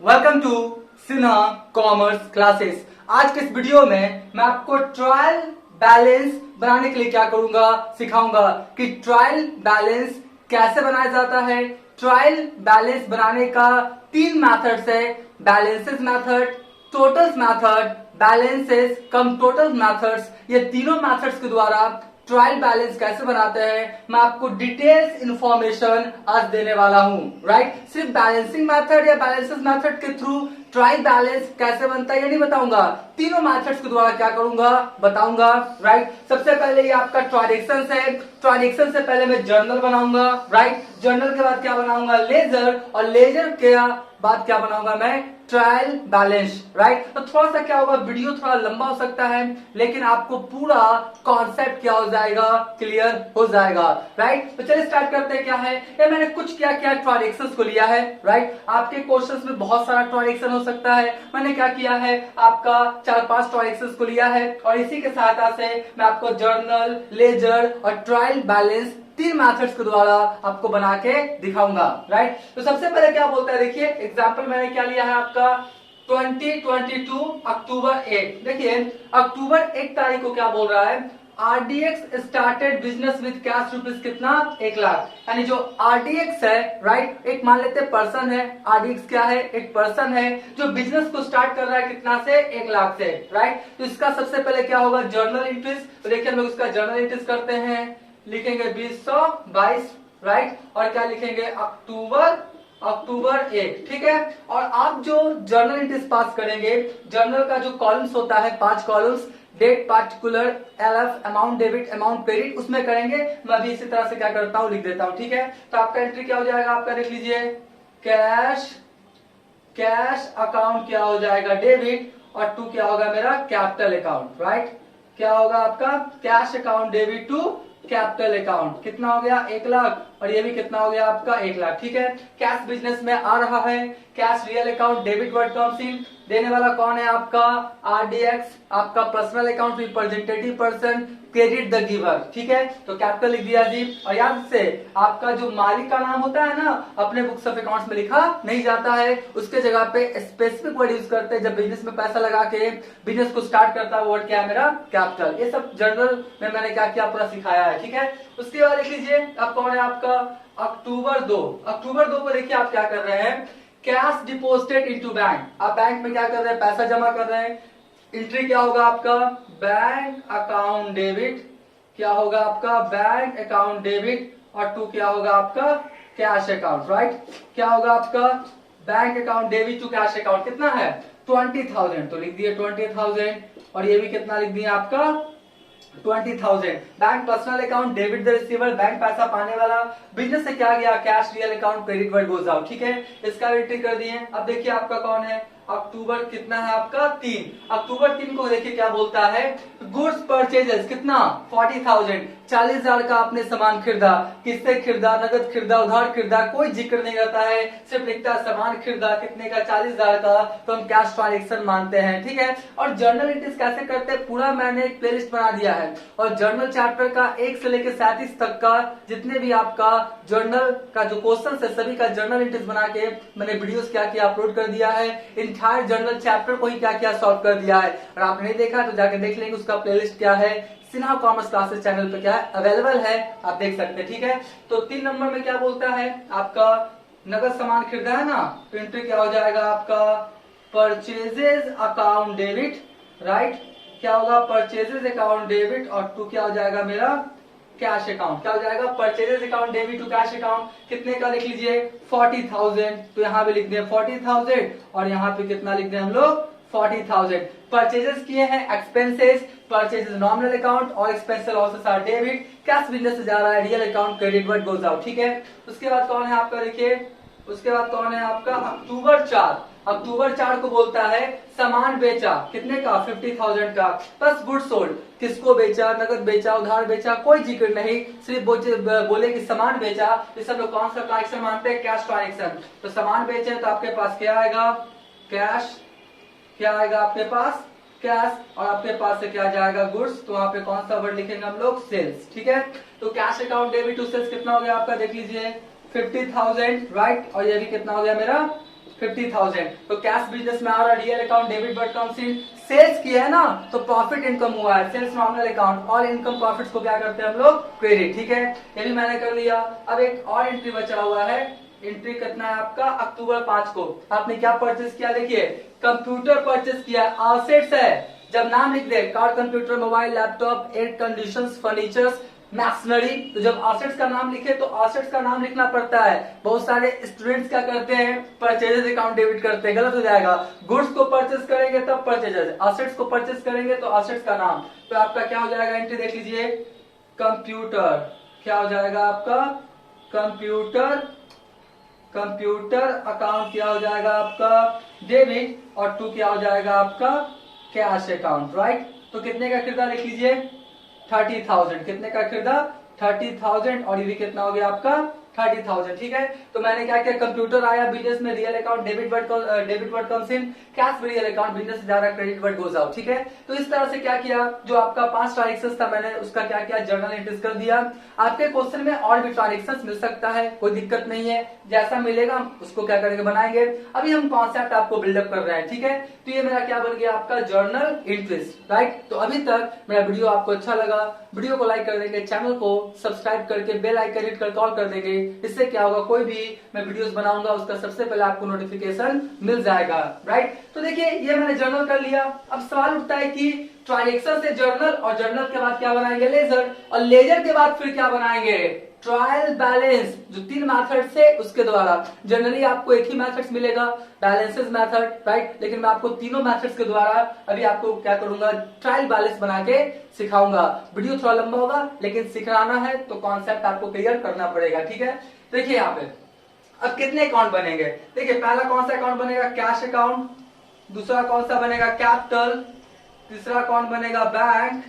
Welcome to Sinha commerce classes. आज के इस वीडियो में मैं आपको ट्रायल बैलेंस बनाने के लिए क्या करूंगा, सिखाऊंगा कि ट्रायल बैलेंस कैसे बनाया जाता है। ट्रायल बैलेंस बनाने का 3 मेथड्स है, balances method, totals method, balances cum total methods. ये तीनों मेथड्स के द्वारा ट्रायल बैलेंस कैसे बनाते हैं मैं आपको डिटेल्स इंफॉर्मेशन आज देने वाला हूं। राइट, सिर्फ बैलेंसिंग मेथड या बैलेंसेस मेथड के थ्रू ट्रायल बैलेंस कैसे बनता है ये नहीं बताऊंगा, तीनों मेथड्स के द्वारा क्या करूंगा बताऊंगा। राइट, सबसे पहले ये आपका ट्रांजैक्शन है। ट्रांजैक्शन से पहले मैं जर्नल बनाऊंगा। राइट, जर्नल के बाद क्या बनाऊंगा, लेजर, और लेजर के बाद क्या बनाऊंगा मैं, ट्रायल बैलेंस। राइट, तो थोड़ा सा क्या होगा, वीडियो थोड़ा लंबा हो सकता है लेकिन आपको पूरा कॉन्सेप्ट क्या हो जाएगा, क्लियर हो जाएगा। राइट, तो चलिए स्टार्ट करते हैं। क्या है ये, मैंने कुछ क्या क्या ट्रांजैक्शंस को लिया है। राइट, आपके क्वेश्चंस में बहुत सारा ट्रांजैक्शन हो सकता है। मैंने क्या किया है, आपका 4-5 ट्रांजैक्शंस को लिया है और इसी के सहायता से मैं आपको जर्नल, लेजर और ट्रायल बैलेंस 3 मेथड्स के द्वारा आपको बना के दिखाऊंगा। राइट, तो सबसे पहले क्या बोलता है, देखिए एग्जांपल मैंने क्या लिया है आपका 2022 अक्टूबर 1। देखिए अक्टूबर 1 तारीख को क्या बोल रहा है, RDX started business with cash rupees कितना, 1 लाख। यानी जो आरडीएक्स है, राइट, एक मान लेते पर्सन है। आरडीएक्स क्या है, एक पर्सन है जो बिजनेस को स्टार्ट कर रहा है कितना से, 1 लाख से। राइट, तो इसका सबसे पहले क्या होगा, जर्नल एंट्रीज। तो देखिए हम लोग इसका जर्नल एंट्रीज करते हैं, लिखेंगे 2022। राइट, और क्या लिखेंगे, अक्टूबर 1। ठीक है, और आप जो जर्नल एंट्रीज पास करेंगे, जर्नल का जो कॉलम्स होता है 5 columns, date, particular, LF, amount debit, amount credit, उसमें करेंगे। मैं भी इसी तरह से क्या करता हूं, लिख देता हूं। ठीक है, तो आपका एंट्री क्या हो जाएगा, आपका देख लीजिए, कैश अकाउंट क्या हो जाएगा, डेबिट, और 2 क्या होगा मेरा, कैपिटल अकाउंट। राइट, क्या होगा आपका, cash account debit to capital account, कितना हो गया, 1 लाख, और ये भी कितना हो गया आपका, 1 लाख। ठीक है, कैश बिजनेस में आ रहा है, cash real account debit what comes इन, देने वाला कौन है आपका, आरडीएक्स, आपका personal account representative person, credit the giver. ठीक है, तो कैपिटल लिख दिया जी। और याद से आपका जो मालिक का नाम होता है ना, अपने बुक्स ऑफ अकाउंट्स में लिखा नहीं जाता है, उसके जगह पे स्पेसिफिक वर्ड यूज करते हैं। जब बिजनेस में पैसा लगा के बिजनेस को स्टार्ट करता है, वर्ड क्या है मेरा, कैपिटल। ये सब जर्नल में मैंने क्या किया, पूरा सिखाया है। ठीक है, उसके बाद लिख लीजिए अब कौन है आपका, अक्टूबर 2। अक्टूबर 2 को देखिए आप क्या कर रहे हैं, कैश डिपोजिटेड इनटू बैंक। आप बैंक में क्या कर रहे हैं, पैसा जमा कर रहे हैं। एंट्री क्या होगा आपका, बैंक अकाउंट डेबिट, क्या होगा आपका, बैंक अकाउंट डेबिट, और 2 क्या होगा आपका, कैश अकाउंट। राइट, क्या होगा आपका, bank account debit to cash account, कितना है 20,000, तो लिख दिए 20,000, और ये भी कितना लिख दिया आपका 20,000। Bank personal account debit the receiver, bank पैसा पाने वाला, बिजनेस से क्या गया, cash real account credit what goes out. ठीक है, इसका एंट्री कर दिए। अब देखिए आपका कौन है, अक्टूबर कितना है आपका 3। अक्टूबर 3 को देखिए क्या बोलता है, गुड्स परचेजेस कितना, 40,000, 40,000 का आपने सामान खरीदा। किससे खरीदा, नगद खरीदा, उधार खरीदा, कोई जिक्र नहीं रहता है, सिर्फ लिखता है सामान खरीदा कितने का, 40,000 का, तो हम कैश ट्रांजैक्शन मानते हैं। ठीक है, और जर्नल एंट्रीज कैसे करते हैं, पूरा मैंने एक प्लेलिस्ट बना दिया है, और जर्नल चैप्टर का 1 से लेकर 37 तक का जितने भी आपका जर्नल का जो क्वेश्चन है, सभी का जर्नल एंट्रीज बना के मैंने वीडियोस क्या किया, अपलोड कर दिया है। इंटायर जर्नल चैप्टर को ही क्या किया, सॉल्व कर दिया है। और आपने नहीं देखा तो जाके देख लेंगे, उसका प्लेलिस्ट क्या है, सिन्हा कॉमर्स क्लासेस चैनल पे क्या है, अवेलेबल है, आप देख सकते हैं। ठीक है, तो 3 नंबर में क्या बोलता है, आपका नगद सामान खरीदा है ना, तो एंट्री क्या हो जाएगा आपका, परचेजेस अकाउंट डेबिट। राइट, क्या होगा, परचेजेस अकाउंट डेबिट, और 2 क्या हो जाएगा मेरा, कैश अकाउंट, क्या हो जाएगा, purchases account debit to cash account, कितने का लिख लीजिए 40,000, तो यहाँ पे लिख दिए 40,000, और यहाँ पे कितना लिख दिए हम लोग 40,000। परचेजेस किए हैं, एक्सपेंसेस, परचेजेस नॉमिनल अकाउंट और expenses losses are debit, cash business से जा रहा है, real account credit what goes out. ठीक है, उसके बाद कौन है आपका, देखिए उसके बाद कौन है आपका, अक्टूबर 4। अक्टूबर 4 को बोलता है सामान बेचा, कितने का, 50,000 का, बस गुड सोल्ड, किसको बेचा, नगद बेचा, उधार बेचा, कोई जिक्र नहीं, सिर्फ बोले कि सामान बेचा। ये सब लोग कौन सा ट्रांजेक्शन मानते हैं, कैश ट्रांजेक्शन। तो सामान बेचे तो आपके पास क्या आएगा, कैश, क्या आएगा आपके पास, कैश, और आपके पास से क्या जाएगा, गुड्स, तो वहां पे कौन सा वर्ड लिखेंगे हम लोग, सेल्स। ठीक है, तो cash account debit to sales कितना हो गया आपका, देख लीजिए 50,000। राइट, और ये भी कितना हो गया मेरा 50,000। तो कैश बिजनेस में आ रहा है, real account debit what comes in. Sales किया है ना तो प्रॉफिट इनकम हुआ है, sales nominal account, all income profits को क्या करते हैं हम लोग, क्रेडिट। ठीक है, ये भी मैंने कर लिया। अब एक और एंट्री बचा हुआ है, एंट्री कितना है आपका, अक्टूबर 5 को आपने क्या परचेस किया, देखिए कंप्यूटर परचेस किया, एसेट्स है। जब नाम लिख दे, car, computer, mobile, laptop, air conditions, furnitures, machinery, तो जब एसेट्स का नाम लिखे तो एसेट्स का नाम लिखना पड़ता है। बहुत सारे स्टूडेंट्स क्या करते हैं, परचेजेस अकाउंट डेबिट करते हैं, गलत हो जाएगा। गुड्स को परचेस करेंगे तब परचेजेस, एसेट्स को परचेस करेंगे तो एसेट्स का नाम। तो आपका क्या हो जाएगा, एंट्री देख लीजिए, कंप्यूटर, क्या हो जाएगा आपका, कंप्यूटर, कंप्यूटर अकाउंट क्या हो जाएगा आपका, डेबिट, और टू क्या हो जाएगा आपका, कैश अकाउंट, राइट। तो कितने का खरीदा लिख लीजिए, 30,000। कितने का खरीदा, 30,000, और ये भी कितना हो गया आपका, 30,000। ठीक है, तो मैंने क्या किया, कंप्यूटर आया बिजनेस में, real account debit what comes in, cash real account business जा रहा, क्रेडिट वर्ड गोज आउट। ठीक है, तो इस तरह से क्या किया, जो आपका 5 ट्रांजेक्शन था मैंने उसका क्या किया, जर्नल एंट्रीज कर दिया। आपके क्वेश्चन में और भी ट्रांजेक्शन मिल सकता है, कोई दिक्कत नहीं है, जैसा मिलेगा उसको क्या करेंगे, बनाएंगे। अभी हम कॉन्सेप्ट आपको बिल्डअप कर रहे हैं। ठीक है, तो ये मेरा क्या बन गया आपका, जर्नल एंट्रीज, राइट। तो अभी तक मेरा वीडियो आपको अच्छा लगा, वीडियो को लाइक कर देंगे, चैनल को सब्सक्राइब करके बेल आइकन हिट कर कॉल कर देंगे। इससे क्या होगा, कोई भी मैं वीडियोस बनाऊंगा उसका सबसे पहले आपको नोटिफिकेशन मिल जाएगा, राइट। तो देखिए ये मैंने जर्नल कर लिया। अब सवाल उठता है कि ट्रांजेक्शन से जर्नल, और जर्नल के बाद क्या बनाएंगे, लेजर, और लेजर के बाद फिर क्या बनाएंगे, ट्रायल बैलेंस, जो 3 मेथड से उसके द्वारा। जनरली आपको एक ही मेथड्स मिलेगा, बैलेंसेस मेथड, राइट, लेकिन मैं आपको तीनों मेथड्स के द्वारा अभी आपको क्या करूंगा, ट्रायल बैलेंस बना के सिखाऊंगा। वीडियो थोड़ा लंबा होगा लेकिन सिखाना है तो कॉन्सेप्ट आपको क्लियर करना पड़ेगा। ठीक है, देखिए यहाँ पे अब कितने अकाउंट बनेंगे, देखिए पहला कौन सा अकाउंट बनेगा, कैश अकाउंट, दूसरा कौन सा बनेगा, कैपिटल, तीसरा अकाउंट बनेगा बैंक,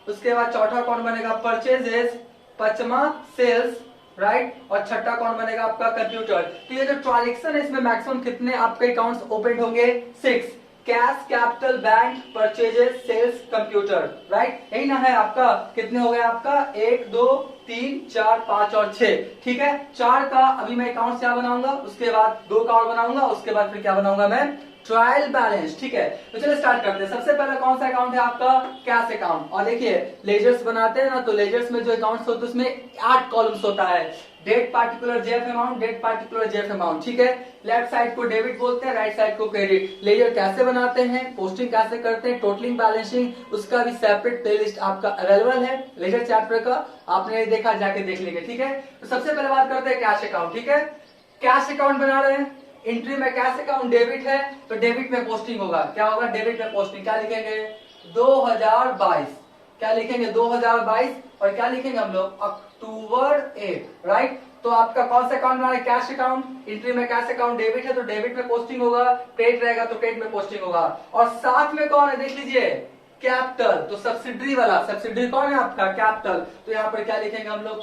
उसके बाद चौथा अकाउंट बनेगा परचेजेस, पांचवा सेल्स, राइट, और छठा अकाउंट बनेगा आपका कंप्यूटर। तो ये जो ट्रांजेक्शन है इसमें मैक्सिमम कितने आपके अकाउंट्स ओपन होंगे, 6, cash, capital, bank, purchases, sales, computer, right. यही ना है आपका, कितने हो गए आपका, 1 2 3 4 5 और 6। ठीक है, 4 का अभी मैं अकाउंट क्या बनाऊंगा, उसके बाद 2 का और बनाऊंगा, उसके बाद फिर क्या बनाऊंगा मैं, ट्रायल बैलेंस। ठीक है, तो चलिए स्टार्ट करते हैं। सबसे पहला कौन सा अकाउंट है आपका, कैश अकाउंट। और देखिए लेजर्स बनाते हैं ना, तो लेजर्स में जो अकाउंट्स होते हैं उसमें 8 कॉलम्स होता है, date particular JF amount, date particular JF amount. ठीक है, लेफ्ट साइड को डेबिट बोलते हैं, राइट साइड को क्रेडिट। लेजर कैसे बनाते हैं, पोस्टिंग कैसे करते हैं, टोटलिंग, बैलेंसिंग, उसका भी सेपरेट प्लेलिस्ट आपका अवेलेबल है लेजर चैप्टर का, आपने देखा जाके देख लेंगे। ठीक है, तो सबसे पहले बात करते हैं कैश अकाउंट। ठीक है, कैश अकाउंट बना रहे हैं, एंट्री में कैश अकाउंट डेबिट है तो डेबिट में पोस्टिंग होगा, क्या होगा, डेबिट में पोस्टिंग, क्या लिखेंगे, 2022, क्या लिखेंगे 2022, और क्या लिखेंगे हम लोग, अक्टूबर 1, राइट। तो आपका कौन सा अकाउंट बना है, कैश अकाउंट, एंट्री में कैश अकाउंट डेबिट है तो डेबिट में पोस्टिंग होगा, क्रेडिट रहेगा तो क्रेडिट में पोस्टिंग होगा। और साथ में कौन है, देख लीजिए, कैपिटल, तो सब्सिडरी वाला, सब्सिडरी कौन है आपका, कैपिटल। तो यहाँ पर क्या लिखेंगे हम लोग,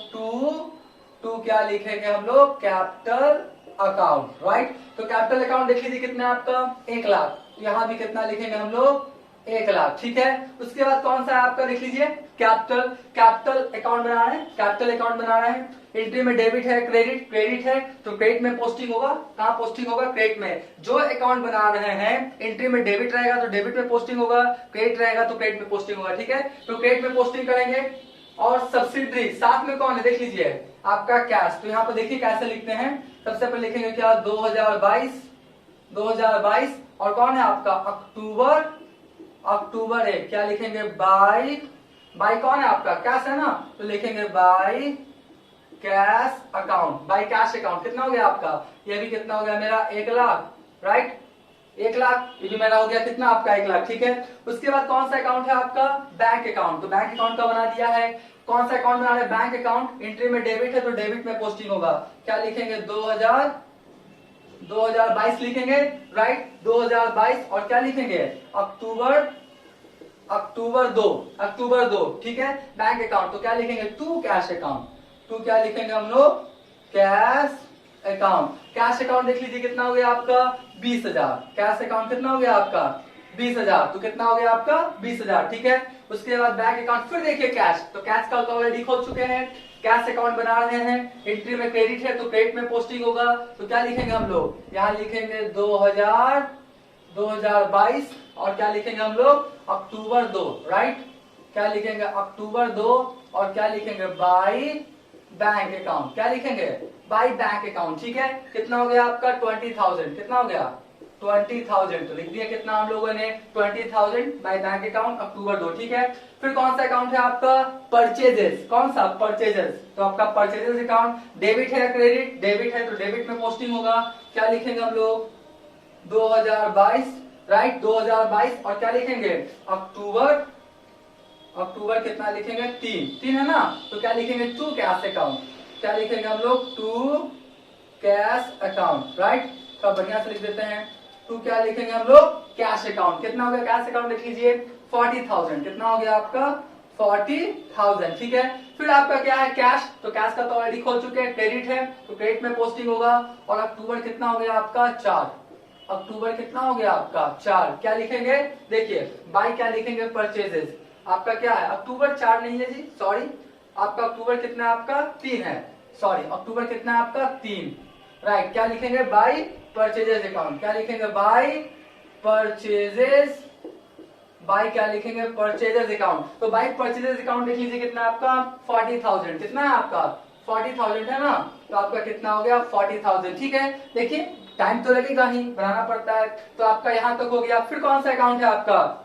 टू क्या लिखेंगे हम लोग, कैपिटल अकाउंट, राइट। तो कैपिटल अकाउंट देख लीजिए कितना आपका, 1 लाख, यहाँ भी कितना लिखेंगे हम लोग, 1 लाख। ठीक है, उसके बाद कौन सा है आपका, देख लीजिए कैपिटल, कैपिटल अकाउंट बना रहे हैं, कैपिटल अकाउंट बना रहे हैं, एंट्री में डेबिट है, क्रेडिट, क्रेडिट है तो क्रेडिट में पोस्टिंग होगा, कहाँ पोस्टिंग होगा, क्रेडिट में। जो अकाउंट बना रहे हैं एंट्री में डेबिट रहेगा तो डेबिट में पोस्टिंग होगा, क्रेडिट रहेगा तो क्रेडिट में पोस्टिंग होगा। ठीक है, तो क्रेडिट में पोस्टिंग करेंगे। और सब्सिडरी साथ में कौन है, देख लीजिए आपका कैश। तो यहाँ पर देखिए कैसे लिखते हैं, सबसे पहले लिखेंगे क्या, 2022, और कौन है आपका, अक्टूबर 1, क्या लिखेंगे, बाई कौन है आपका, कैश है ना, तो लिखेंगे by cash account, by cash account. कितना हो गया आपका, ये भी कितना हो गया मेरा, 1 लाख, राइट, 1 लाख, ये भी मेरा हो गया कितना आपका, 1 लाख। ठीक है, उसके बाद कौन सा अकाउंट है आपका, बैंक अकाउंट। तो बैंक अकाउंट का बना दिया है, कौन सा अकाउंट बना रहे हैं, बैंक अकाउंट, एंट्री में डेबिट है तो डेबिट में पोस्टिंग होगा, क्या लिखेंगे, 2022 लिखेंगे, राइट, 2022, और क्या लिखेंगे, अक्टूबर 2। ठीक है, बैंक अकाउंट, तो क्या लिखेंगे, टू कैश अकाउंट, टू क्या लिखेंगे हम लोग, कैश अकाउंट। कैश अकाउंट देख लीजिए कितना हो गया आपका, 20,000, कैश अकाउंट कितना हो गया आपका, 20,000, तो कितना हो गया आपका, 20,000। ठीक है, उसके बाद बैंक अकाउंट, फिर देखिए कैश, तो कैश का ऑलरेडी खोल चुके हैं, कैश अकाउंट बना रहे हैं, एंट्री में क्रेडिट है तो क्रेडिट में पोस्टिंग होगा, तो क्या लिखेंगे हम लोग, यहाँ लिखेंगे 2022 और क्या लिखेंगे हम लोग अक्टूबर 2, राइट। क्या लिखेंगे अक्टूबर 2 और क्या लिखेंगे बाई बैंक अकाउंट, क्या लिखेंगे बाई बैंक अकाउंट, ठीक है। कितना हो गया आपका 20,000, कितना हो गया 20,000, तो लिख दिया कितना हम लोगों ने 20,000 बाई बैंक अकाउंट अक्टूबर 2, ठीक है। फिर कौन सा अकाउंट है आपका परचेजेस, कौन सा परचेजेस, तो आपका परचेजेस अकाउंट डेबिट है या क्रेडिट, डेबिट है तो डेबिट में पोस्टिंग होगा, क्या लिखेंगे हम लोग 2022, राइट 2022 और क्या लिखेंगे अक्टूबर, अक्टूबर कितना लिखेंगे 3 है ना, तो क्या लिखेंगे टू कैश अकाउंट, क्या लिखेंगे हम लोग टू कैश अकाउंट, राइट। तो बढ़िया से लिख देते हैं टू क्या लिखेंगे हम लोग कैश अकाउंट, कितना हो गया कैश अकाउंट लिख लीजिए 40,000, कितना हो गया आपका 40,000, ठीक है। फिर आपका क्या है कैश, तो कैश का तो ऑलरेडी खोल चुके हैं, क्रेडिट है तो क्रेडिट में पोस्टिंग होगा और अक्टूबर कितना हो गया आपका 4, अक्टूबर कितना हो गया आपका 4, क्या लिखेंगे देखिए बाई क्या लिखेंगे परचेजेस, आपका क्या है अक्टूबर 4 नहीं है जी, सॉरी आपका अक्टूबर कितना आपका 3 है, सॉरी अक्टूबर कितना आपका 3, राइट। क्या लिखेंगे बाई परचेजेस अकाउंट, क्या लिखेंगे बाई परचेजेस, बाई क्या लिखेंगे परचेजेस अकाउंट, तो बाई परचेजेस अकाउंट लिख लीजिए कितना आपका 40,000, कितना है आपका 40,000 है ना, तो आपका कितना हो गया 40,000, ठीक है। देखिए टाइम तो लगेगा ही, बनाना पड़ता है, तो आपका यहाँ तक हो गया। फिर कौन सा अकाउंट है आपका,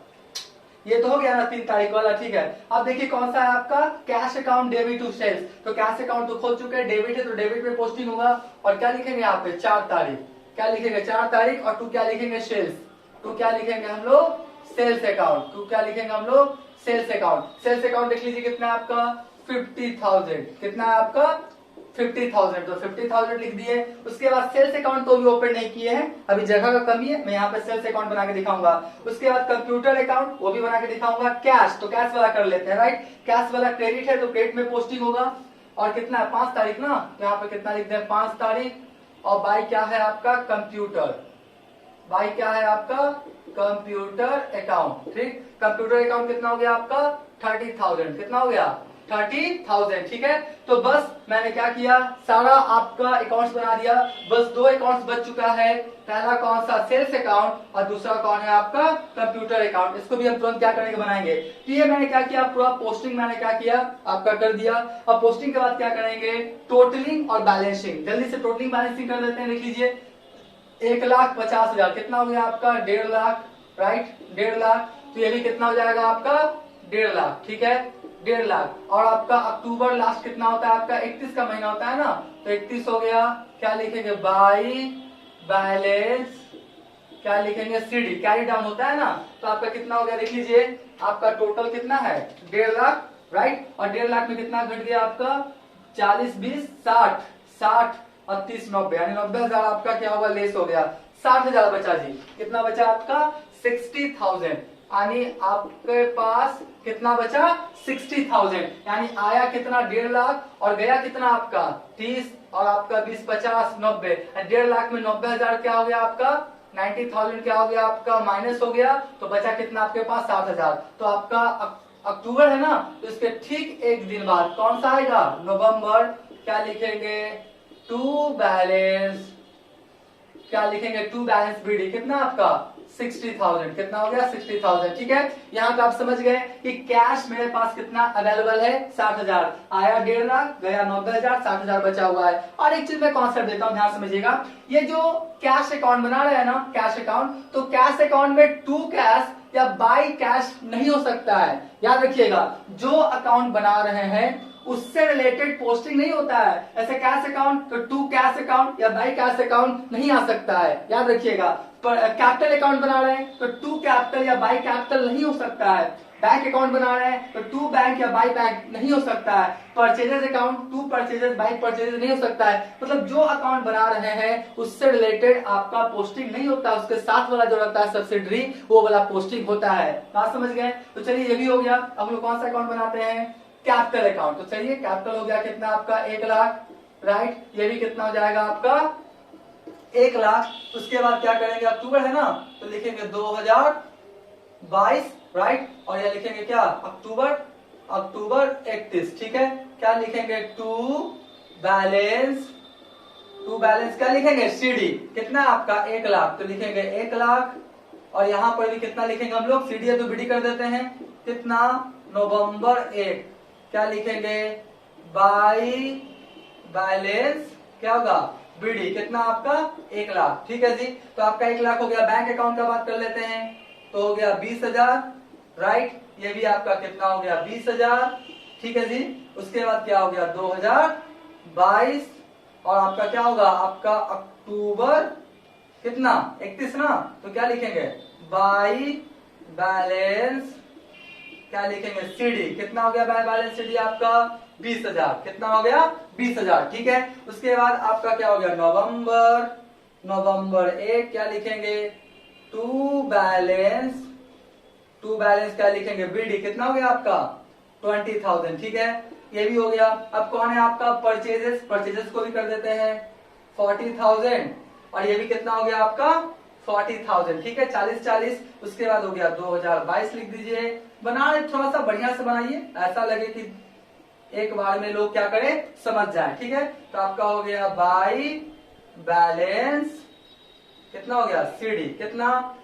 ये तो हो गया ना 3 तारीख वाला, ठीक है। अब देखिए कौन सा है आपका cash account debit to sales, तो कैश अकाउंट तो खोल चुके हैं, डेबिट है तो डेबिट में पोस्टिंग होगा और क्या लिखेंगे यहाँ पे 4 तारीख, क्या लिखेंगे 4 तारीख और टू क्या लिखेंगे सेल्स, टू क्या लिखेंगे हम लोग सेल्स अकाउंट, टू क्या लिखेंगे हम लोग सेल्स अकाउंट, सेल्स अकाउंट देख लीजिए कितना आपका 50,000, कितना है आपका 50,000, तो 50,000 लिख दिए। उसके बाद सेल्स अकाउंट तो भी ओपन नहीं किए हैं, अभी जगह का कमी है, मैं यहाँ पे सेल्स अकाउंट बना के दिखाऊंगा। उसके बाद कंप्यूटर अकाउंट वो भी बना के दिखाऊंगा। कैश तो कैश वाला कर लेते हैं, राइट, कैश वाला क्रेडिट है तो क्रेडिट में पोस्टिंग होगा और कितना है 5 तारीख ना, तो यहाँ पे कितना लिखते हैं 5 तारीख और बाई क्या है आपका कंप्यूटर, बाई क्या है आपका कंप्यूटर अकाउंट, ठीक। कंप्यूटर अकाउंट कितना हो गया आपका 30,000, कितना हो गया 30,000, ठीक है। तो बस मैंने क्या किया सारा आपका अकाउंट्स बना दिया, बस 2 अकाउंट्स बच चुका है, पहला कौन सा सेल्स अकाउंट और दूसरा कौन है आपका कंप्यूटर अकाउंट, इसको भी हम तुरंत क्या करेंगे बनाएंगे। तो ये मैंने क्या किया पूरा पोस्टिंग मैंने क्या किया आपका कर दिया। अब पोस्टिंग के बाद क्या करेंगे टोटलिंग और बैलेंसिंग, जल्दी से टोटलिंग बैलेंसिंग कर लेते हैं, लिख लीजिए 1,50,000 कितना हो गया आपका 1.5 लाख, राइट 1.5 लाख, तो ये भी कितना हो जाएगा आपका 1.5 लाख, ठीक है 1.5 लाख। और आपका अक्टूबर लास्ट कितना होता है आपका 31 का महीना होता है ना, तो 31 हो गया, क्या लिखेंगे बाई बैलेंस, क्या लिखेंगे सीडी कैरी डाउन होता है ना, तो आपका कितना हो गया देख लीजिए आपका टोटल कितना है 1.5 लाख, राइट। और 1.5 लाख में कितना घट गया आपका 40 20 60 60 और 30 90 यानी 90,000 आपका क्या होगा लेस हो गया, 60,000 बचा जी, कितना बचा आपका 60,000, यानी आपके पास कितना बचा 60,000, यानी आया कितना 1.5 लाख और गया कितना आपका 30 और आपका 20 50 90, 1.5 लाख में 90,000 क्या हो गया आपका 90,000 क्या हो गया आपका माइनस हो गया, तो बचा कितना आपके पास 60,000। तो आपका अक्टूबर है ना, तो इसके ठीक एक दिन बाद कौन सा आएगा नवंबर, क्या लिखेंगे टू बैलेंस, क्या लिखेंगे टू बैलेंस बीडी, कितना आपका 60,000, कितना हो गया 60,000, ठीक है। यहाँ पे आप समझ गए कि कैश मेरे पास कितना अवेलेबल है 60,000, आया 1.5 लाख गया 90,000, 60,000 बचा हुआ है। और एक चीज मैं कॉन्सेप्ट देता हूँ ध्यान समझिएगा, ये जो कैश अकाउंट बना रहे हैं ना कैश अकाउंट, तो कैश अकाउंट में टू कैश या बाई कैश नहीं हो सकता है, याद रखिएगा। जो अकाउंट बना रहे हैं उससे रिलेटेड पोस्टिंग नहीं होता है, ऐसे कैश अकाउंट तो टू कैश अकाउंट या बाई कैश अकाउंट नहीं आ सकता है, याद रखिएगा। पर कैपिटल अकाउंट बना रहे हैं तो टू कैपिटल या बाई कैपिटल नहीं हो सकता है, बैंक अकाउंट बना रहे हैं तो टू बैंक या बाई बैंक नहीं हो सकता है, purchases account to purchases by purchases नहीं हो सकता है। मतलब जो अकाउंट बना रहे हैं उससे रिलेटेड आपका पोस्टिंग नहीं होता, उसके साथ वाला जो रहता है सब्सिडरी वो वाला पोस्टिंग होता है, बात समझ गए। तो चलिए ये भी हो गया। अब लोग कौन सा अकाउंट बनाते हैं कैपिटल अकाउंट, तो चलिए कैपिटल हो गया कितना आपका 1 लाख, राइट, ये भी कितना हो जाएगा आपका 1 लाख। उसके बाद क्या करेंगे अक्टूबर है ना, तो लिखेंगे 2022, राइट, और ये लिखेंगे क्या अक्टूबर अक्टूबर 31, ठीक है। क्या लिखेंगे? टू बैलेंस क्या लिखेंगे? सीडी। कितना आपका? 1 लाख, तो लिखेंगे 1 लाख। और यहां पर भी कितना लिखेंगे हम लोग? सीडी है तो बीडी कर देते हैं। कितना? नवंबर 1। क्या लिखेंगे? बाई बैलेंस क्या होगा? बीडी। कितना आपका? 1 लाख, ठीक है जी। तो आपका 1 लाख हो गया। बैंक अकाउंट का बात कर लेते हैं, तो हो गया 20,000, राइट। ये भी आपका कितना हो गया? 20,000, ठीक है जी। उसके बाद क्या हो गया? 2022। और आपका क्या होगा? आपका अक्टूबर कितना? 31 ना, तो क्या लिखेंगे? बाई बैलेंस क्या लिखेंगे? सीडी। कितना हो गया बाई बैलेंस सीडी आपका? 20,000। कितना हो गया? 20,000, ठीक है। उसके बाद आपका क्या हो गया? नवंबर 1। क्या लिखेंगे? टू बैलेंस क्या लिखेंगे? बीडी। कितना हो गया आपका? 20,000, ठीक है। ये भी हो गया। अब कौन है आपका? परचेजेस को भी कर देते हैं 40,000। और ये भी कितना हो गया आपका? 40,000, ठीक है। 40-40। उसके बाद हो गया 2022 लिख दीजिए। बना रहे थोड़ा सा बढ़िया से बनाइए, ऐसा लगे कि एक बार में लोग क्या करें, समझ जाए, ठीक है। तो आपका हो गया बाई बैलेंस कितना हो गया? सीडी। कितना?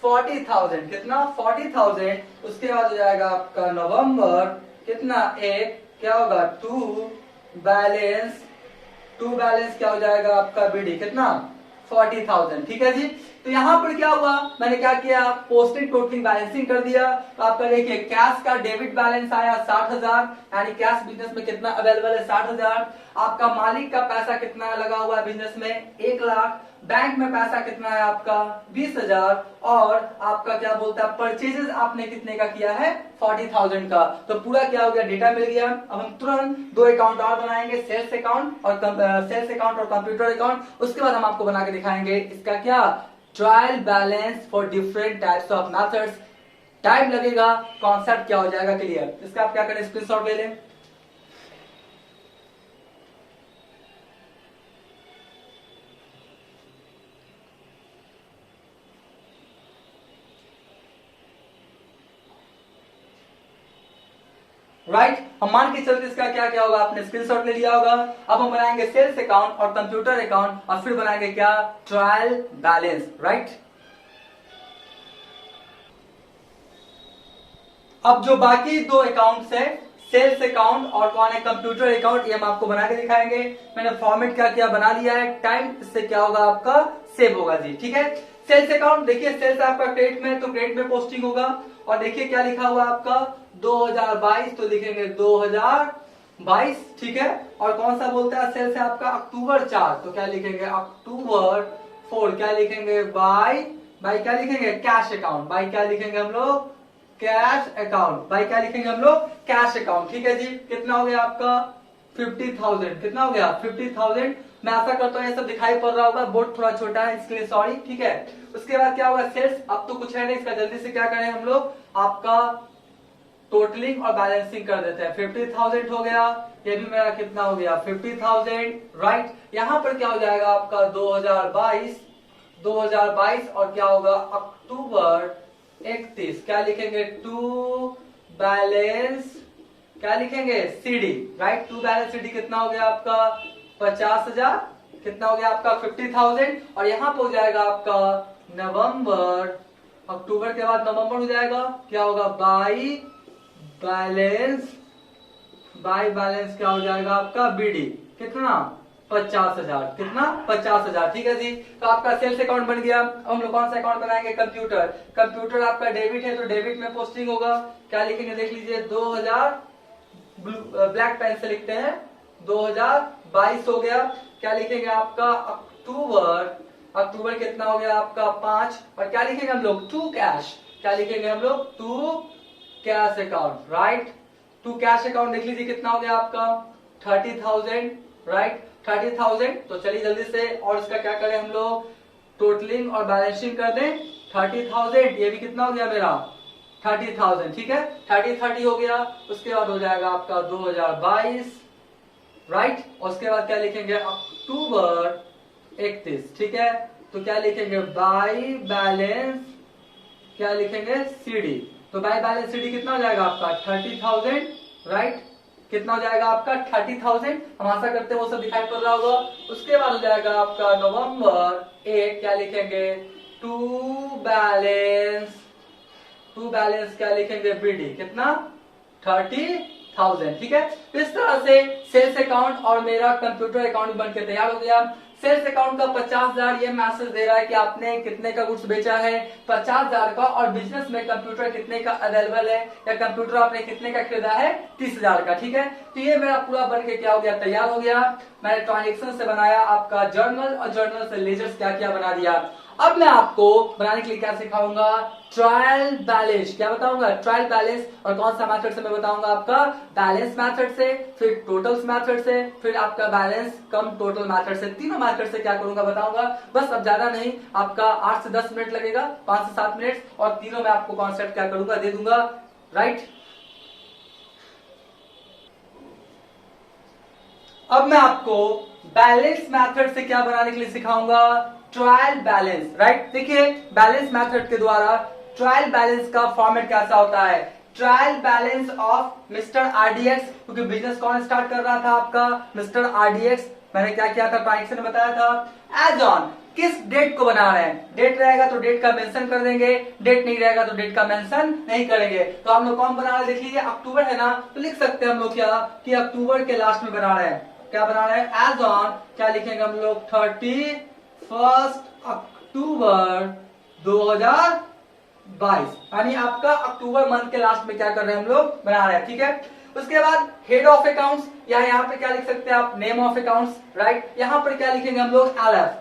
40,000। कितना? 40,000। उसके बाद हो जाएगा आपका नवंबर कितना? 1। क्या होगा? टू बैलेंस क्या हो जाएगा आपका? बीडी। कितना? 40,000, ठीक है जी। तो यहां पर क्या हुआ? मैंने क्या किया? पोस्टिंग टोटलिंग बैलेंसिंग कर दिया। तो आपका देखिए कैश का डेबिट बैलेंस आया 60,000, यानी कैश बिजनेस में कितना अवेलेबल है? 60,000। आपका मालिक का पैसा कितना लगा हुआ है बिजनेस में? 1 लाख। बैंक में पैसा कितना है आपका? 20,000। और आपका क्या बोलता है? परचेजेस आपने कितने का किया है? 40,000 का। तो पूरा क्या हो गया? डेटा मिल गया। अब हम तुरंत 2 अकाउंट और बनाएंगे, सेल्स अकाउंट और कंप्यूटर अकाउंट। उसके बाद हम आपको बना के दिखाएंगे इसका क्या? Trial balance for different types of methods. Time लगेगा, कॉन्सेप्ट क्या हो जाएगा क्लियर। इसका आप क्या करें? स्क्रीनशॉट ले लें। राइट हम मान के चलते इसका क्या क्या होगा? आपने स्क्रीनशॉट ले लिया होगा। अब हम बनाएंगे सेल्स अकाउंट और कंप्यूटर अकाउंट और फिर बनाएंगे क्या? Trial balance, right. अब जो बाकी 2 अकाउंट्स है, सेल्स अकाउंट और कौन है? कंप्यूटर अकाउंट, ये हम आपको बना के दिखाएंगे। मैंने फॉर्मेट क्या किया? बना लिया है। टाइम इससे क्या होगा? आपका सेव होगा जी, ठीक है। सेल्स अकाउंट देखिए, सेल्स आपका क्रेडिट में, तो क्रेडिट में पोस्टिंग होगा। और देखिए क्या लिखा हुआ आपका? 2022, तो लिखेंगे 2022, ठीक है। और कौन सा बोलता है? सेल्स है आपका अक्टूबर 4, तो क्या लिखेंगे? अक्टूबर 4। क्या लिखेंगे? बाई क्या लिखेंगे? Cash account. बाई क्या लिखेंगे हम लोग? Cash account. बाई क्या लिखेंगे हम लोग? कैश अकाउंट, ठीक है जी। कितना हो गया आपका? 50,000। कितना हो गया? 50,000। मैं आशा करता हूँ ये सब दिखाई पड़ रहा होगा, बोर्ड थोड़ा छोटा है इसके लिए सॉरी, ठीक है। उसके बाद क्या होगा? सेल्स। अब तो कुछ है नहीं, इसका जल्दी से क्या करें हम लोग? आपका टोटलिंग और बैलेंसिंग कर देते हैं। 50,000 हो गया। ये भी मेरा कितना हो गया? 50,000, राइट। यहां पर क्या हो जाएगा आपका? 2022 और क्या होगा? अक्टूबर 31। क्या लिखेंगे? टू बैलेंस क्या लिखेंगे? CD, right. To balance CD कितना हो गया आपका? 50,000। कितना हो गया आपका? 50,000। और यहाँ पे हो जाएगा आपका नवंबर, अक्टूबर के बाद नवंबर हो जाएगा। क्या होगा? बाई बैलेंस क्या हो जाएगा आपका? बीडी। कितना? 50,000। कितना? 50,000, ठीक है जी। तो आपका सेल्स अकाउंट बन गया। अब हम लोग कौन सा अकाउंट बनाएंगे? कंप्यूटर आपका डेबिट है, तो डेबिट में पोस्टिंग होगा। क्या लिखेंगे? देख लीजिए 2000, ब्लैक पेन से लिखते हैं, 2022 हो गया। क्या लिखेंगे? आपका अक्टूबर कितना हो गया आपका? 5। और क्या लिखेंगे हम लोग? To cash. क्या लिखेंगे हम लोग? To cash account, right. To cash account देख लीजिए कितना हो गया आपका? 30,000, राइट। 30,000। तो चलिए जल्दी से और इसका क्या करें हम लोग? टोटलिंग और बैलेंसिंग कर दें। 30,000, ये भी कितना हो गया मेरा? 30,000, ठीक है। 30 हो गया। उसके बाद हो जाएगा आपका 2022, राइट। और उसके बाद क्या लिखेंगे? अक्टूबर 31, ठीक है। तो क्या लिखेंगे? बाई बैलेंस क्या लिखेंगे? सीडी। तो बाई बैलेंस सीडी कितना हो जाएगा आपका? 30,000, राइट। कितना हो जाएगा आपका 30,000। हम आशा करते हैं वो सब दिखाई पड़ रहा होगा। उसके बाद हो जाएगा आपका नवंबर 8, क्या लिखेंगे, टू बैलेंस, टू बैलेंस क्या लिखेंगे, बीडी, कितना 30,000। ठीक है, इस तरह से सेल्स अकाउंट और मेरा कंप्यूटर अकाउंट बन के तैयार हो गया। सेल्स अकाउंट का 50,000 ये मैसेज दे रहा है कि आपने कितने का गुड्स बेचा है, 50,000 का, और बिजनेस में कंप्यूटर कितने का अवेलेबल है या कंप्यूटर आपने कितने का खरीदा है, 30,000 का। ठीक है, तो ये मेरा पूरा बन के क्या हो गया, तैयार हो गया। मैंने ट्रांजेक्शन से बनाया आपका जर्नल और जर्नल से लेजर्स क्या क्या बना दिया। अब मैं आपको बनाने के लिए क्या सिखाऊंगा, ट्रायल बैलेंस। क्या बताऊंगा, ट्रायल बैलेंस। और कौन सा मेथड से मैं बताऊंगा, आपका बैलेंस मेथड से, फिर टोटल्स मेथड से, फिर आपका बैलेंस कम टोटल मेथड से। तीनों मेथड से क्या करूंगा बताऊंगा। बस अब ज्यादा नहीं, आपका 8 से 10 मिनट लगेगा, 5 से 7 मिनट, और तीनों में आपको कॉन्सेप्ट क्या करूंगा, दे दूंगा। राइट, अब मैं आपको बैलेंस मेथड से क्या बनाने के लिए सिखाऊंगा, ट्रायल बैलेंस। राइट, देखिए बैलेंस मेथड के द्वारा ट्रायल बैलेंस का फॉर्मेट कैसा होता है, trial balance of mister RDX, क्योंकि बिजनेस कौन स्टार्ट कर रहा था, आपका मिस्टर आरडीएक्स। मैंने क्या किया था, ट्रांजेक्शन में बताया था। एज ऑन, किस डेट को बना रहे हैं, डेट रहेगा तो डेट का मेंशन कर देंगे, डेट नहीं रहेगा तो डेट का मेंशन नहीं करेंगे। तो हम लोग कौन बना रहे हैं, देख लीजिए अक्टूबर है ना, तो लिख सकते हैं हम लोग क्या कि अक्टूबर के लास्ट में बना रहे हैं। क्या बना रहे हैं, एज ऑन क्या लिखेंगे हम लोग, 31 अक्टूबर 2022, यानी आपका अक्टूबर मंथ के लास्ट में क्या कर रहे हैं हम लोग, बना रहे हैं। ठीक है, उसके बाद हेड ऑफ अकाउंट्स, या यहाँ पे क्या लिख सकते हैं आप, नेम ऑफ अकाउंट्स। राइट, यहाँ पर क्या लिखेंगे हम लोग, एलएफ।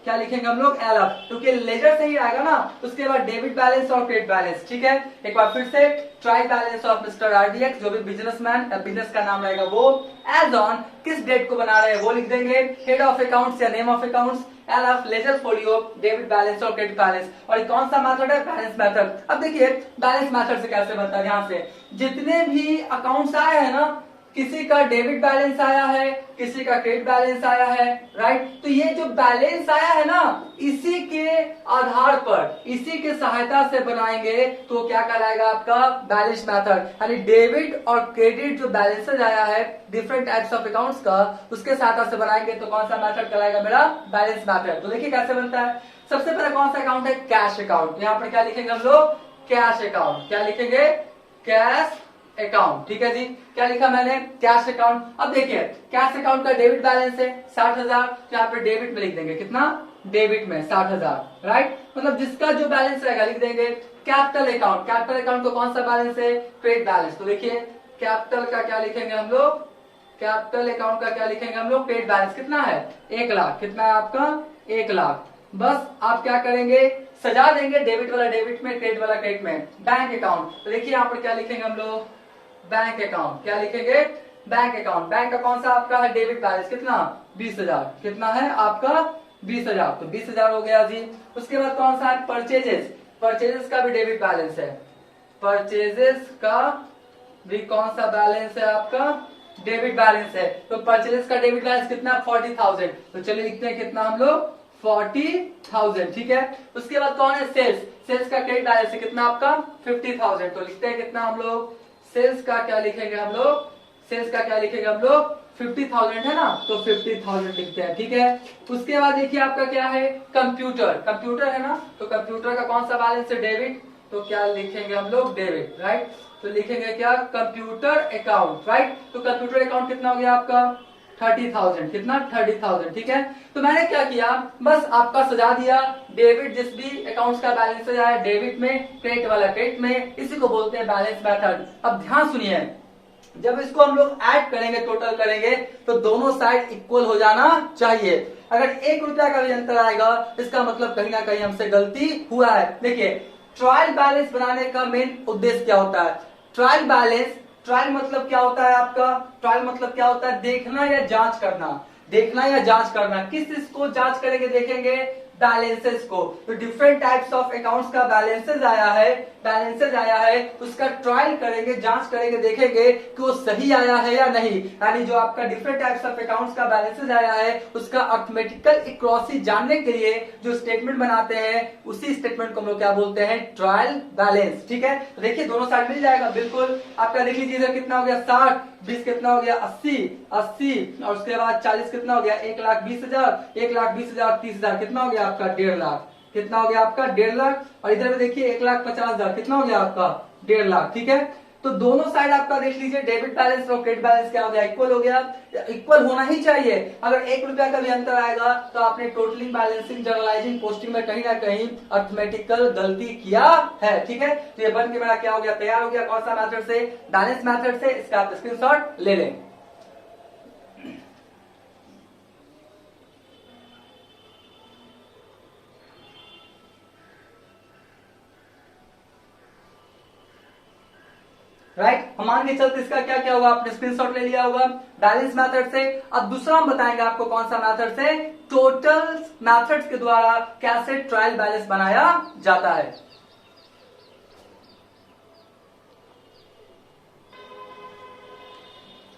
क्या लिखेंगे हम लोग, एलएफ, क्योंकि लेजर से ही आएगा ना। उसके बाद डेबिट बैलेंस और क्रेडिट बैलेंस। ठीक है, एक बार फिर से, trial balance of mister RDX, जो भी बिजनेसमैन या बिजनेस का नाम रहेगा वो, एज ऑन किस डेट को बना रहे हैं वो लिख देंगे, हेड ऑफ अकाउंट्स या name of accounts, LF, ledger folio, debit balance और क्रेडिट बैलेंस। और कौन सा मेथड है, बैलेंस मेथड। अब देखिए बैलेंस मेथड से कैसे बनता है, ध्यान से, जितने भी अकाउंट्स आए हैं ना, किसी का डेबिट बैलेंस आया है, किसी का क्रेडिट बैलेंस आया है। राइट, तो ये जो बैलेंस आया है ना, इसी के आधार पर, इसी के सहायता से बनाएंगे तो क्या कहलाएगा आपका, बैलेंस मेथड। यानी डेबिट और क्रेडिट जो बैलेंसेज आया है डिफरेंट टाइप्स ऑफ अकाउंट्स का, उसके सहायता से बनाएंगे तो कौन सा मेथड कहलाएगा, मेरा बैलेंस मेथड। तो देखिए कैसे बनता है। सबसे पहले कौन सा अकाउंट है, कैश अकाउंट। यहाँ पर क्या लिखेंगे हम लोग, कैश अकाउंट। क्या लिखेंगे, कैश अकाउंट। ठीक है जी, क्या लिखा मैंने, कैश अकाउंट। अब देखिए कैश अकाउंट का डेबिट बैलेंस है 60,000, तो यहाँ पे डेबिट में लिख देंगे, कितना, डेबिट में 60,000। राइट, मतलब जिसका जो बैलेंस रहेगा लिख देंगे। कैपिटल अकाउंट, कैपिटल अकाउंट का कौन सा बैलेंस है, क्रेडिट बैलेंस। तो देखिए कैपिटल का क्या लिखेंगे हम लोग, कैपिटल अकाउंट का क्या लिखेंगे हम लोग, क्रेडिट बैलेंस कितना है, 1 लाख। कितना है आपका, 1 लाख। बस आप क्या करेंगे, सजा देंगे, डेबिट वाला डेबिट में, क्रेडिट वाला क्रेडिट में। बैंक अकाउंट, तो देखिए यहाँ पर क्या लिखेंगे हम लोग, बैंक अकाउंट। क्या लिखेंगे, बैंक अकाउंट। बैंक का कौन सा आपका है, डेबिट बैलेंस, कितना, 20,000। कितना है आपका, 20,000। तो 20,000 हो गया जी। उसके बाद कौन सा है, परचेजेस। परचेजेस का भी डेबिट बैलेंस है, परचेजेस का भी कौन सा बैलेंस है आपका, डेबिट बैलेंस है। तो परचेजेस का डेबिट बैलेंस कितना, 40,000। तो चलिए लिखते हैं कितना हम लोग, 40,000। ठीक है, उसके बाद कौन है, सेल्स। सेल्स का क्रेडिट बैलेंस है कितना आपका, 50,000। तो लिखते हैं कितना हम लोग, सेल्स का क्या लिखेंगे हम लोग, सेल्स का क्या लिखेंगे हम लोग, 50,000 है ना, तो 50,000 लिखते हैं। ठीक है, उसके बाद देखिए आपका क्या है, कंप्यूटर। कंप्यूटर है ना, तो कंप्यूटर का कौन सा बैलेंस है, डेबिट। तो क्या लिखेंगे हम लोग, डेबिट। राइट, तो लिखेंगे क्या, कंप्यूटर अकाउंट। राइट, तो कंप्यूटर अकाउंट कितना हो गया आपका, 30,000। कितना, 30,000। ठीक है, तो मैंने क्या किया, बस आपका सजा दिया, डेबिट जिस भी अकाउंट्स का बैलेंस है डेबिट में, क्रेडिट वाला क्रेडिट में, इसी को बोलते हैं बैलेंस मेथड। अब ध्यान सुनिए, जब इसको हम लोग ऐड करेंगे, टोटल करेंगे, तो दोनों साइड इक्वल हो जाना चाहिए। अगर 1 रुपया का भी अंतर आएगा, इसका मतलब कहीं ना कहीं हमसे गलती हुआ है। देखिए ट्रायल बैलेंस बनाने का मेन उद्देश्य क्या होता है, ट्रायल बैलेंस, ट्रायल मतलब क्या होता है आपका, ट्रायल मतलब क्या होता है, देखना या जांच करना। देखना या जांच करना, किस चीज को जांच करेंगे, देखेंगे, बैलेंसेस को। तो डिफरेंट टाइप्स ऑफ अकाउंट्स का बैलेंसेस आया है, उसका ट्रायल करेंगे, जांच करेंगे, देखेंगे कि वो सही आया है या नहीं। यानी जो आपका डिफरेंट टाइप्स ऑफ अकाउंट्स का बैलेंसेस आया है उसका अर्थमेटिकल इक्वालिटी जानने के लिए जो स्टेटमेंट बनाते हैं उसी स्टेटमेंट को हम लोग क्या बोलते हैं, ट्रायल बैलेंस। ठीक है, तो देखिए दोनों साइड मिल जाएगा बिल्कुल। आपका देख लीजिए इधर कितना हो गया 60, 20 कितना हो गया 80 और उसके बाद 40 कितना हो गया 1,20,000, 1,20,000 30,000 कितना हो गया आपका 1.5 लाख, कितना हो गया आपका 1.5 लाख। और इधर में देखिए 1,50,000 कितना हो गया आपका 1.5 लाख। ठीक है, तो दोनों साइड आपका देख लीजिए डेबिट बैलेंस और क्रेडिट बैलेंस क्या हो गया, इक्वल हो गया। इक्वल होना ही चाहिए। अगर 1 रुपया का भी अंतर आएगा तो आपने टोटलिंग, बैलेंसिंग, जर्नलाइजिंग, पोस्टिंग में कहीं ना कहीं अर्थमेटिकल गलती किया है। ठीक है, तो ये बन के मेरा क्या हो गया, तैयार हो गया। कौन सा मेथड से, बैलेंस मेथड से। इसका आप स्क्रीनशॉट ले लें। राइट, हम मान के चलते इसका क्या क्या होगा, आपने स्क्रीनशॉट ले लिया होगा बैलेंस मेथड से। अब दूसरा हम बताएंगे आपको कौन सा मेथड से, टोटल मेथड्स के द्वारा कैसे ट्रायल बैलेंस बनाया जाता है।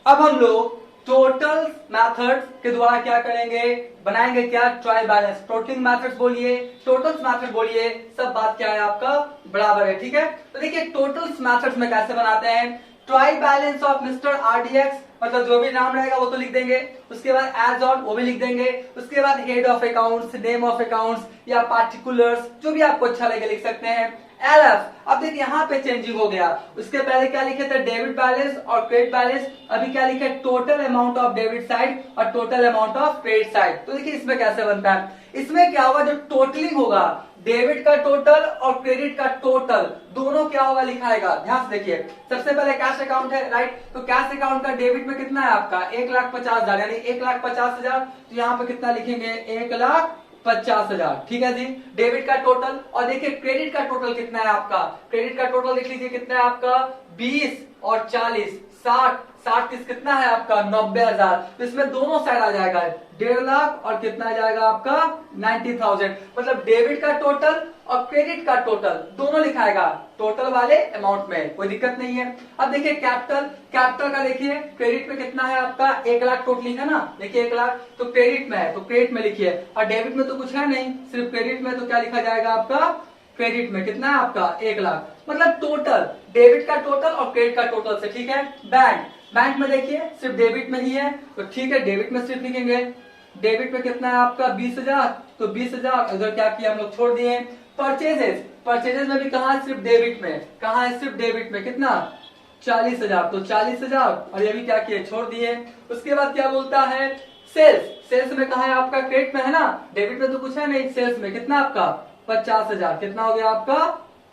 अब हम लोग टोटल मेथड्स के द्वारा क्या करेंगे, बनाएंगे क्या, ट्रायल बैलेंस। टोटलिंग मेथड्स बोलिए, टोटल्स मेथड बोलिए, सब बात क्या है आपका बराबर है। ठीक है, तो देखिए टोटल्स मेथड्स में कैसे बनाते हैं, trial balance of mister RDX, मतलब जो भी नाम रहेगा वो तो लिख देंगे, उसके बाद एज ऑन वो भी लिख देंगे, उसके बाद head of accounts, name of accounts या पार्टिकुलर्स, जो भी आपको अच्छा लगे लिख सकते हैं। एलएफ, अब देखिए यहाँ पे चेंजिंग हो गया, उसके पहले क्या लिखे थे, डेबिट बैलेंस और क्रेडिट बैलेंस, अभी क्या लिखे, total amount of debit side और total amount of credit side. तो देखिए इसमें कैसे बनता है, इसमें क्या होगा, जो टोटलिंग होगा, डेबिट का टोटल और क्रेडिट का टोटल दोनों क्या होगा लिखाएगा। ध्यान से देखिए, सबसे पहले कैश अकाउंट है, राइट, तो कैश अकाउंट का डेबिट में कितना है आपका 1,50,000 यानी 1,50,000, तो यहाँ पे कितना लिखेंगे 1,50,000। ठीक है जी, डेबिट का टोटल। और देखिए क्रेडिट का टोटल कितना है आपका, क्रेडिट का टोटल देख लीजिए कितना है आपका 20 और 40, 60 30 कितना है आपका 90,000। तो इसमें दोनों साइड आ जाएगा 1.5 लाख और कितना आ जाएगा आपका 90,000। मतलब डेबिट का टोटल और क्रेडिट का टोटल दोनों लिखाएगा टोटल वाले अमाउंट में, कोई दिक्कत नहीं है। अब देखिए कैपिटल, कैपिटल का देखिए क्रेडिट में कितना है आपका 1 लाख टोटलिंग है ना, देखिए 1 लाख तो क्रेडिट में है तो क्रेडिट में लिखिए, और डेबिट में तो कुछ है नहीं, सिर्फ क्रेडिट में, तो क्या लिखा जाएगा आपका क्रेडिट में कितना है आपका 1 लाख। मतलब टोटल डेबिट का टोटल और क्रेडिट का टोटल से। ठीक है, बैंक, बैंक में देखिए सिर्फ डेबिट में ही है तो ठीक है डेबिट में सिर्फ लिखेंगे, डेबिट में कितना है आपका 20,000 तो 20,000 इधर क्या किया हम लोग छोड़ दिए। परचेजेस, परचेजेस में भी कहा है सिर्फ डेबिट में, कहा है सिर्फ डेबिट में कितना 40,000 तो 40,000 और ये भी क्या किए छोड़ दिए। उसके बाद क्या बोलता है सेल्स, सेल्स में कहा है आपका क्रेडिट में है ना, डेबिट में तो कुछ है नहीं, सेल्स में कितना आपका 50,000, कितना हो गया आपका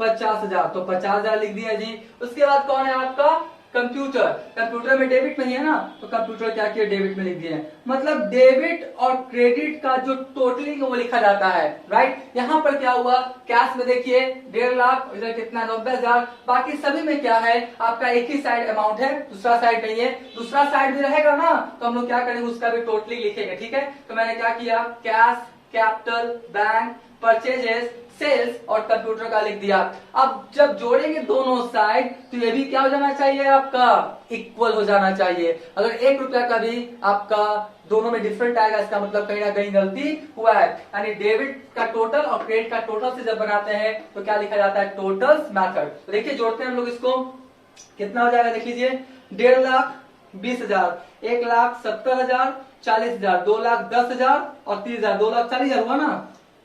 50,000 तो 50,000 लिख दिया जी। उसके बाद कौन है आपका कंप्यूटर, कंप्यूटर में डेबिट में ही है ना तो कंप्यूटर क्या किया डेबिट में लिख दिया। मतलब डेबिट और क्रेडिट का जो टोटलिंग वो लिखा जाता है, राइट। यहाँ पर क्या हुआ, कैश में देखिए 1.5 लाख, इधर कितना 90,000, बाकी सभी में क्या है आपका एक ही साइड अमाउंट है, दूसरा साइड नहीं है। दूसरा साइड भी रहेगा ना तो हम लोग क्या करेंगे उसका भी टोटली लिखेंगे। ठीक है, तो मैंने क्या किया cash, capital, bank, purchases, sales और कंप्यूटर का लिख दिया। अब जब जोड़ेंगे दोनों साइड तो ये भी क्या हो जाना चाहिए आपका इक्वल हो जाना चाहिए। अगर 1 रुपया का भी आपका दोनों में डिफरेंट आएगा इसका मतलब कहीं ना कहीं गलती हुआ है। यानी डेबिट का टोटल और क्रेडिट का टोटल से जब बनाते हैं तो क्या लिखा जाता है टोटल्स मेथड। तो देखिए जोड़ते हैं हम लोग इसको, कितना हो जाएगा देख लीजिए 1.5 लाख 20,000, 1,70,000, 40,000, 2,10,000 और 30,000, 2,40,000 हुआ ना,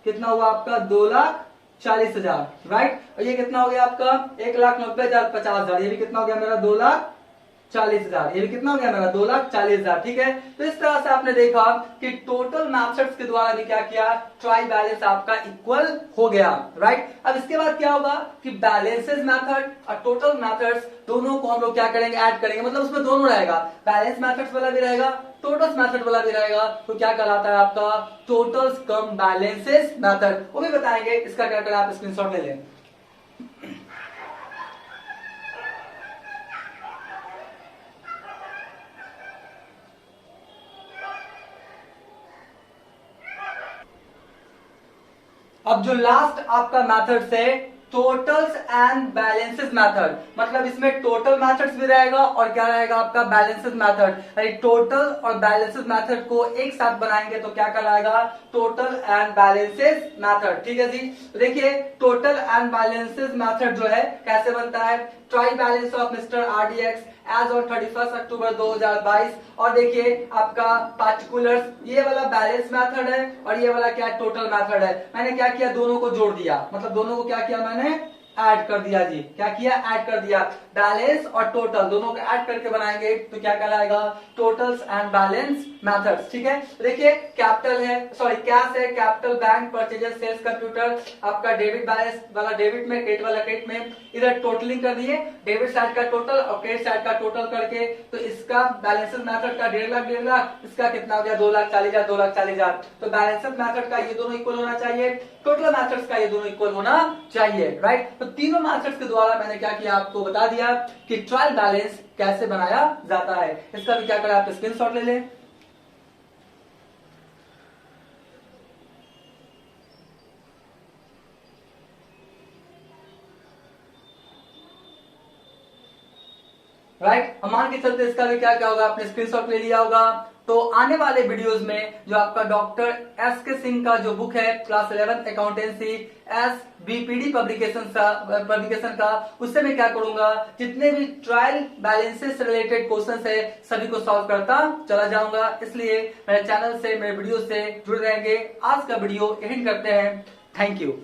कितना हुआ आपका 2,40,000, राइट। और ये कितना हो गया आपका 1,90,000, 50,000, ये भी कितना हो गया मेरा 2,40,000, ये भी कितना हो गया मेरा 2,40,000। ठीक है, तो इस तरह से आपने देखा कि टोटल मेथड्स के द्वारा भी क्या किया ट्राई बैलेंस आपका इक्वल हो गया, राइट। अब इसके बाद क्या होगा कि बैलेंसेस मेथड और टोटल मेथड्स दोनों को हम लोग क्या करेंगे ऐड करेंगे, मतलब उसमें दोनों रहेगा, बैलेंस मेथड्स वाला भी रहेगा, टोटल्स मेथड वाला भी रहेगा, तो क्या कहलाता है आपका टोटल्स कम बैलेंसेस मेथड, वो भी बताएंगे। इसका क्या करें आप स्क्रीनशॉट ले लें। अब जो लास्ट आपका मेथड से टोटल्स एंड बैलेंसेस मेथड, मतलब इसमें टोटल मेथड्स भी रहेगा और क्या रहेगा आपका बैलेंसेस मेथड। टोटल और बैलेंसेस मेथड को एक साथ बनाएंगे तो क्या कहलाएगा, टोटल एंड बैलेंसेस मेथड। ठीक है जी। तो देखिए टोटल एंड बैलेंसेस मेथड जो है कैसे बनता है, trial balance of mister RDX as on 31 October 2022। और देखिए आपका पार्टिकुलर्स, ये वाला बैलेंस मेथड है और ये वाला क्या टोटल मेथड है। मैंने क्या किया, दोनों को जोड़ दिया, मतलब दोनों को क्या किया मैंने, ऐड कर दिया जी। क्या किया, ऐड कर दिया। बैलेंस और टोटल दोनों को ऐड करके बनाएंगे तो क्या कहलाएगा, टोटल्स एंड बैलेंस मेथड्स। ठीक है। देखिए कैपिटल है, सॉरी कैश है, capital bank purchases sales computer, आपका डेबिट बैलेंस वाला डेबिट में, क्रेडिट वाला क्रेडिट में। इधर टोटलिंग कर दिए, डेबिट साइड का टोटल और क्रेडिट साइड का टोटल करके, तो इसका बैलेंसेस मेथड का 1.5 लाख, इसका कितना हो गया 2,40,000, 2,40,000। तो बैलेंसेस मेथड का ये दोनों इक्वल होना चाहिए, टोटल मेथड्स का ये दोनों इक्वल होना चाहिए, राइट। तो तीनों मेथड्स के द्वारा मैंने क्या किया, आपको बता दिया कि ट्रायल बैलेंस कैसे बनाया जाता है। इसका भी क्या करें, आप स्क्रीनशॉट ले लें। राइट, हम मान के चलते इसका भी क्या क्या होगा, आपने स्क्रीनशॉट ले लिया होगा। तो आने वाले वीडियोस में जो आपका डॉक्टर एस के सिंह का जो बुक है class 11 accountancy S BPD publication का, उससे मैं क्या करूंगा, जितने भी ट्रायल बैलेंसेस से रिलेटेड क्वेश्चंस है सभी को सॉल्व करता चला जाऊंगा। इसलिए मेरे चैनल से, मेरे वीडियो से जुड़े रहेंगे। आज का वीडियो एंड करते हैं। Thank you.